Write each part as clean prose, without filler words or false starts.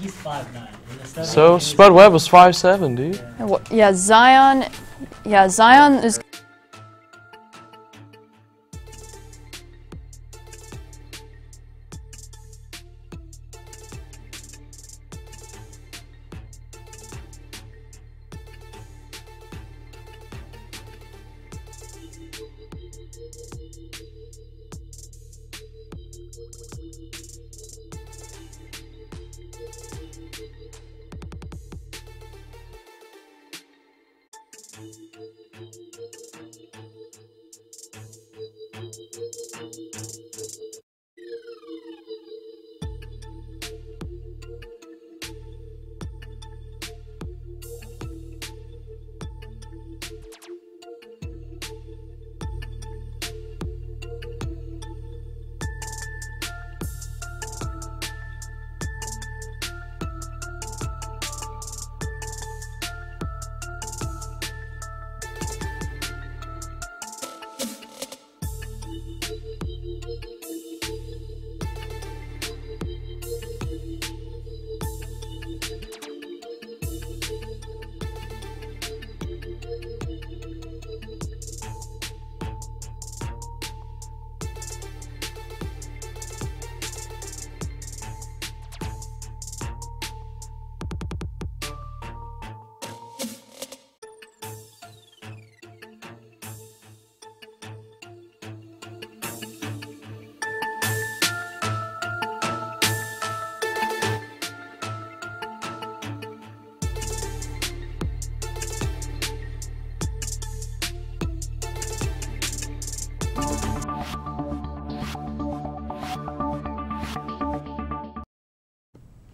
He's 5'9". So Spud Webb was 5'7", dude. Yeah, Zion is.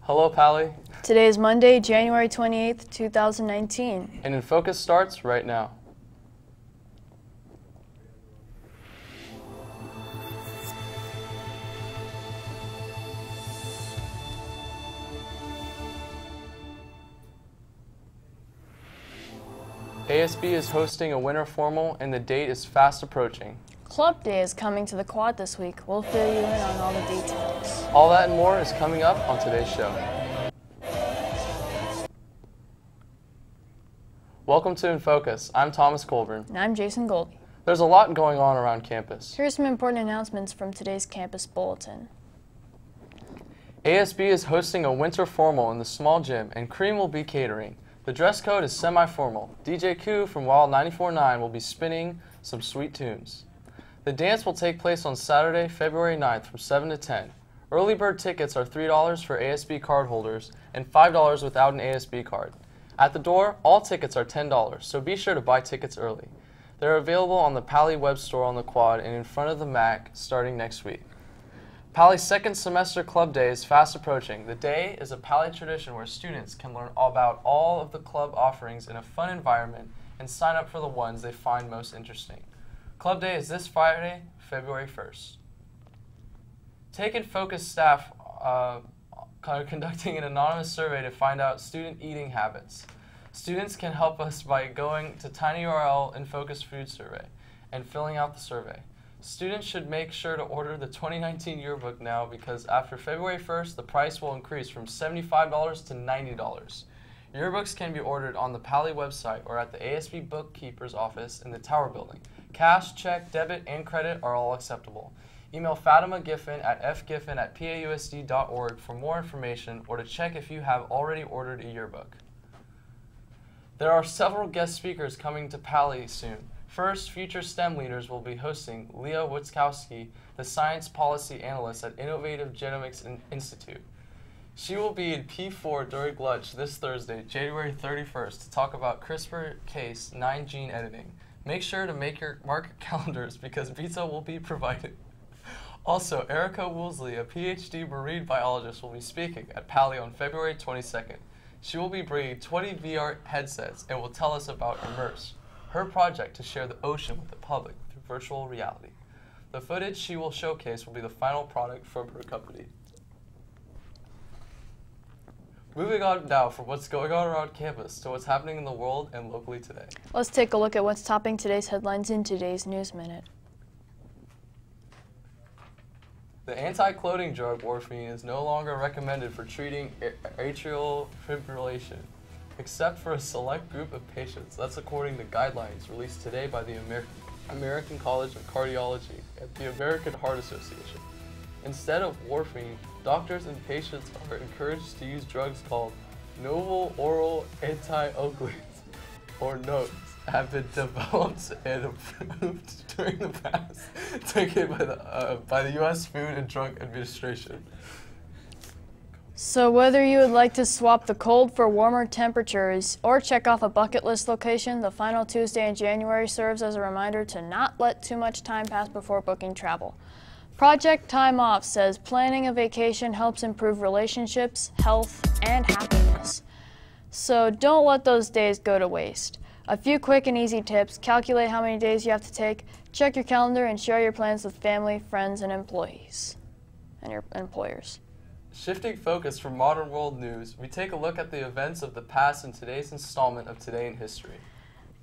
Hello, Pally. Today is Monday, January 28th, 2019. And INFocus starts right now. ASB is hosting a winter formal and the date is fast approaching. Club Day is coming to the quad this week. We'll fill you in on all the details. All that and more is coming up on today's show. Welcome to INFocus. I'm Thomas Colburn. And I'm Jason Goldie. There's a lot going on around campus. Here's some important announcements from today's campus bulletin. ASB is hosting a winter formal in the small gym and Cream will be catering. The dress code is semi-formal. DJ Koo from Wild 94.9 will be spinning some sweet tunes. The dance will take place on Saturday, February 9th from 7 to 10. Early bird tickets are $3 for ASB card holders and $5 without an ASB card. At the door, all tickets are $10, so be sure to buy tickets early. They're available on the Pally web store on the quad and in front of the MAC starting next week. Pally's second semester club day is fast approaching. The day is a Pally tradition where students can learn about all of the club offerings in a fun environment and sign up for the ones they find most interesting. Club day is this Friday, February 1st. Take INFocus staff conducting an anonymous survey to find out student eating habits. Students can help us by going to tinyurl INFocus food survey and filling out the survey. Students should make sure to order the 2019 yearbook now because after February 1st, the price will increase from $75 to $90. Yearbooks can be ordered on the Pali website or at the ASB bookkeeper's office in the Tower Building. Cash, check, debit, and credit are all acceptable. Email Fatima Giffen at fgiffen@pausd.org for more information or to check if you have already ordered a yearbook. There are several guest speakers coming to Pali soon. First, future STEM leaders will be hosting Leah Witzkowski, the Science Policy Analyst at Innovative Genomics Institute. She will be in P4 during lunch this Thursday, January 31st, to talk about CRISPR-Cas 9 gene editing. Make sure to mark your calendars because pizza will be provided. Also, Erica Woolsey, a PhD marine biologist, will be speaking at Pali on February 22nd. She will be bringing 20 VR headsets and will tell us about Immerse, her project to share the ocean with the public through virtual reality. The footage she will showcase will be the final product from her company. Moving on now from what's going on around campus to what's happening in the world and locally today. Let's take a look at what's topping today's headlines in today's News Minute. The anti-clotting drug morphine is no longer recommended for treating atrial fibrillation, except for a select group of patients. That's according to guidelines released today by the American College of Cardiology and the American Heart Association. Instead of morphine, doctors and patients are encouraged to use drugs called novel oral anti-opiates, or NOACs, have been developed and approved during the past decade by the U.S. Food and Drug Administration. So whether you would like to swap the cold for warmer temperatures or check off a bucket list location, the final Tuesday in January serves as a reminder to not let too much time pass before booking travel. Project Time Off says planning a vacation helps improve relationships, health, and happiness. So don't let those days go to waste. A few quick and easy tips: calculate how many days you have to take, check your calendar, and share your plans with family, friends, and employees, and your employers. Shifting focus from modern world news, we take a look at the events of the past in today's installment of Today in History.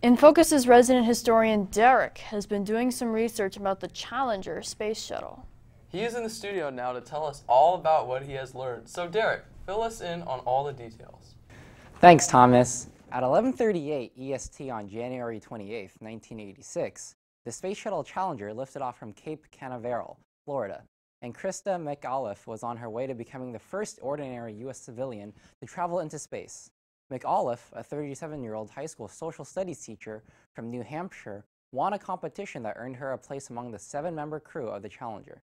INFocus's resident historian Derek has been doing some research about the Challenger space shuttle. He is in the studio now to tell us all about what he has learned. So Derek, fill us in on all the details. Thanks, Thomas. At 11:38 EST on January 28, 1986, the Space Shuttle Challenger lifted off from Cape Canaveral, Florida, and Krista McAuliffe was on her way to becoming the first ordinary U.S. civilian to travel into space. McAuliffe, a 37-year-old high school social studies teacher from New Hampshire, won a competition that earned her a place among the 7-member crew of the Challenger.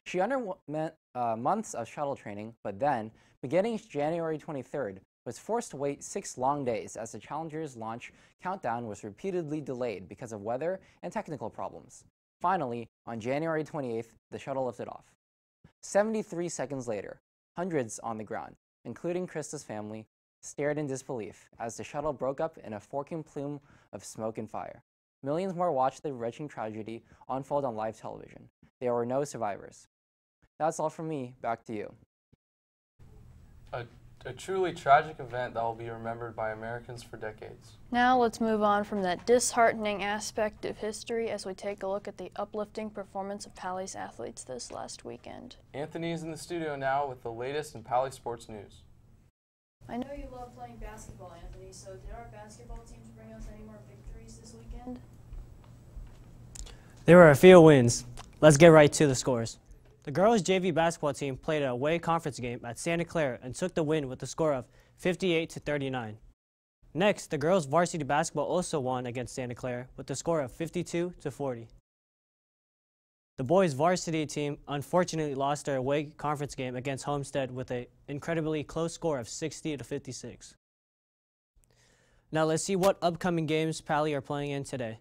She underwent months of shuttle training, but then, beginning January 23rd, was forced to wait 6 long days as the Challenger's launch countdown was repeatedly delayed because of weather and technical problems. Finally, on January 28th, the shuttle lifted off. 73 seconds later, hundreds on the ground, including Krista's family, stared in disbelief as the shuttle broke up in a forking plume of smoke and fire. Millions more watched the wrenching tragedy unfold on live television. There were no survivors. That's all from me. Back to you. A truly tragic event that will be remembered by Americans for decades. Now let's move on from that disheartening aspect of history as we take a look at the uplifting performance of Pali's athletes this last weekend. Anthony is in the studio now with the latest in Pali sports news. I know you love playing basketball, Anthony, so did our basketball teams bring us any more victories this weekend? There were a few wins. Let's get right to the scores. The girls' JV basketball team played an away conference game at Santa Clara and took the win with a score of 58-39. Next, the girls' varsity basketball also won against Santa Clara with a score of 52-40. The boys' varsity team unfortunately lost their away conference game against Homestead with an incredibly close score of 60-56. Now let's see what upcoming games Pali are playing in today.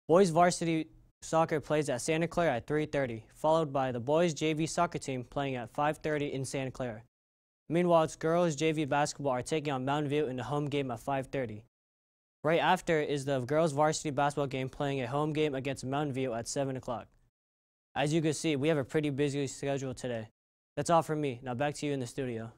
Boys' varsity soccer plays at Santa Clara at 3:30, followed by the boys' JV soccer team playing at 5:30 in Santa Clara. Meanwhile, girls' JV basketball are taking on Mountain View in a home game at 5:30. Right after is the girls' varsity basketball game playing a home game against Mountain View at 7 o'clock. As you can see, we have a pretty busy schedule today. That's all from me. Now back to you in the studio.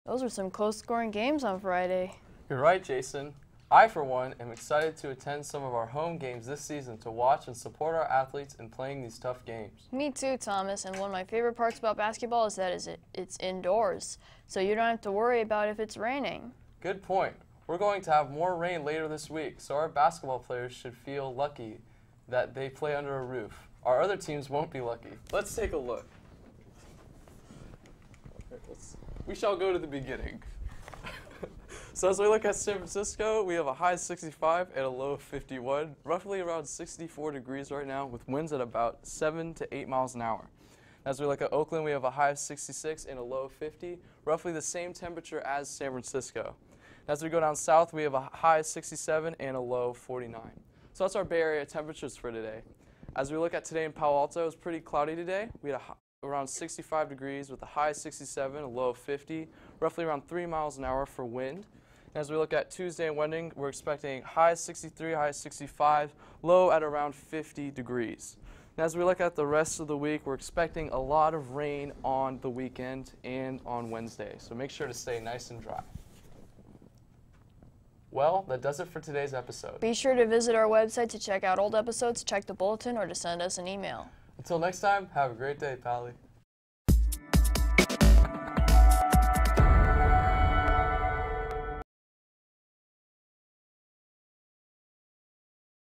Those were some close-scoring games on Friday. You're right, Jason. I, for one, am excited to attend some of our home games this season to watch and support our athletes in playing these tough games. Me too, Thomas, and one of my favorite parts about basketball is that it's indoors, so you don't have to worry about if it's raining. Good point. We're going to have more rain later this week, so our basketball players should feel lucky that they play under a roof. Our other teams won't be lucky. Let's take a look. We shall go to the beginning. So as we look at San Francisco, we have a high 65 and a low 51, roughly around 64 degrees right now, with winds at about 7 to 8 miles an hour. As we look at Oakland, we have a high of 66 and a low of 50, roughly the same temperature as San Francisco. As we go down south, we have a high of 67 and a low of 49. So that's our Bay Area temperatures for today. As we look at today in Palo Alto, it's pretty cloudy today. We had around 65 degrees with a high of 67, a low of 50, roughly around 3 miles an hour for wind. As we look at Tuesday and Wednesday, we're expecting high 63, high 65, low at around 50 degrees. And as we look at the rest of the week, we're expecting a lot of rain on the weekend and on Wednesday. So make sure to stay nice and dry. Well, that does it for today's episode. Be sure to visit our website to check out old episodes, check the bulletin, or to send us an email. Until next time, have a great day, Pally.